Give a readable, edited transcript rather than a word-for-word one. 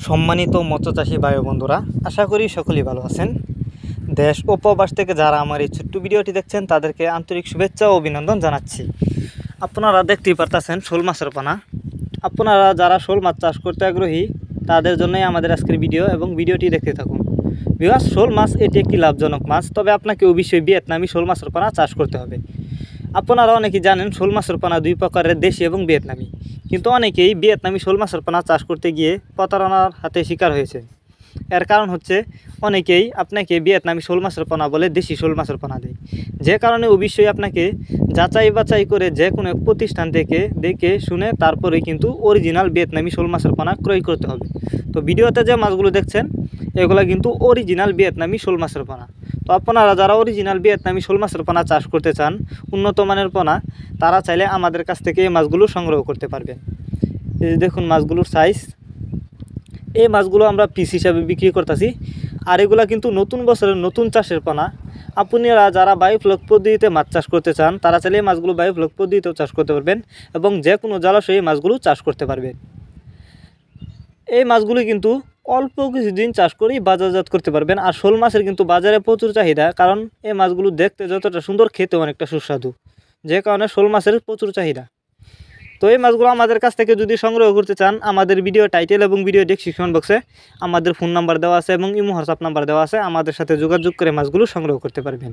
সম্মানিত মৎস্যচাষী ভাই বন্ধুরা, আশা করি সকলেই ভালো আছেন। দেশ ও প্রবাস থেকে যারা আমার এই ছোট্ট ভিডিওটি দেখছেন তাদেরকে আন্তরিক শুভেচ্ছা ও অভিনন্দন জানাচ্ছি। আপনারা দেখতেই পারতেছেন শোল মাছের পোনা। আপনারা যারা শোল মাছ চাষ করতে আগ্রহী তাদের জন্যই আমাদের আজকের ভিডিও এবং ভিডিওটি দেখতে থাকুন। ভিউয়ার্স, শোল মাছ এটি একটি লাভজনক মাছ, তবে আপনাকে অবশ্যই ভিয়েতনামি শোল মাছের পোনা চাষ করতে হবে। আপনারা অনেকেই জানেন শোল মাছের পোনা দুই প্রকারের, দেশি এবং ভিয়েতনামি, কিন্তু অনেকেই ভিয়েতনামি শোল মাছের পোনা চাষ করতে গিয়ে প্রতারণার হাতে শিকার হয়েছে। এর কারণ হচ্ছে অনেকেই আপনাকে ভিয়েতনামি শোল মাছের পোনা বলে দেশি শোল মাছের পোনা দেয়, যে কারণে অবশ্যই আপনাকে যাচাই বাছাই করে যে কোনো প্রতিষ্ঠান থেকে দেখে শুনে তারপরেই কিন্তু অরিজিনাল ভিয়েতনামি শোল মাছের পোনা ক্রয় করতে হবে। তো ভিডিওতে যে মাছগুলো দেখছেন এগুলো কিন্তু অরিজিনাল ভিয়েতনামি শোল মাছের পোনা। তো আপনারা যারা অরিজিনাল ভিয়েতনামি শোল মাছের পোনা চাষ করতে চান, উন্নত মানের পোনা, তারা চাইলে আমাদের কাছ থেকে এই মাছগুলো সংগ্রহ করতে পারবেন। এই দেখুন মাছগুলোর সাইজ। এই মাছগুলো আমরা পিস হিসাবে বিক্রি করতেছি, আর এগুলা কিন্তু নতুন বছরের নতুন চাষের পোনা। আপনারা যারা বায়োফ্লক পদ্ধতিতে মাছ চাষ করতে চান তারা চাইলে এই মাছগুলো বায়োফ্লক পদ্ধতিতেও চাষ করতে পারবেন এবং যে কোনো জলাশয়ে এই মাছগুলো চাষ করতে পারবেন। এই মাছগুলি কিন্তু অল্প কিছুদিন চাষ করেই বাজারজাত করতে পারবেন। আর শোল মাছের কিন্তু বাজারে প্রচুর চাহিদা, কারণ এই মাছগুলো দেখতে যতটা সুন্দর, খেতে অনেকটা সুস্বাদু, যে কারণে শোল মাছের প্রচুর চাহিদা। তো এই মাছগুলো আমাদের কাছ থেকে যদি সংগ্রহ করতে চান, আমাদের ভিডিও টাইটেল এবং ভিডিও ডেসক্রিপশন বক্সে আমাদের ফোন নাম্বার দেওয়া আছে এবং ইমো হোয়াটসঅ্যাপ নাম্বার দেওয়া আছে। আমাদের সাথে যোগাযোগ করে মাছগুলো সংগ্রহ করতে পারবেন।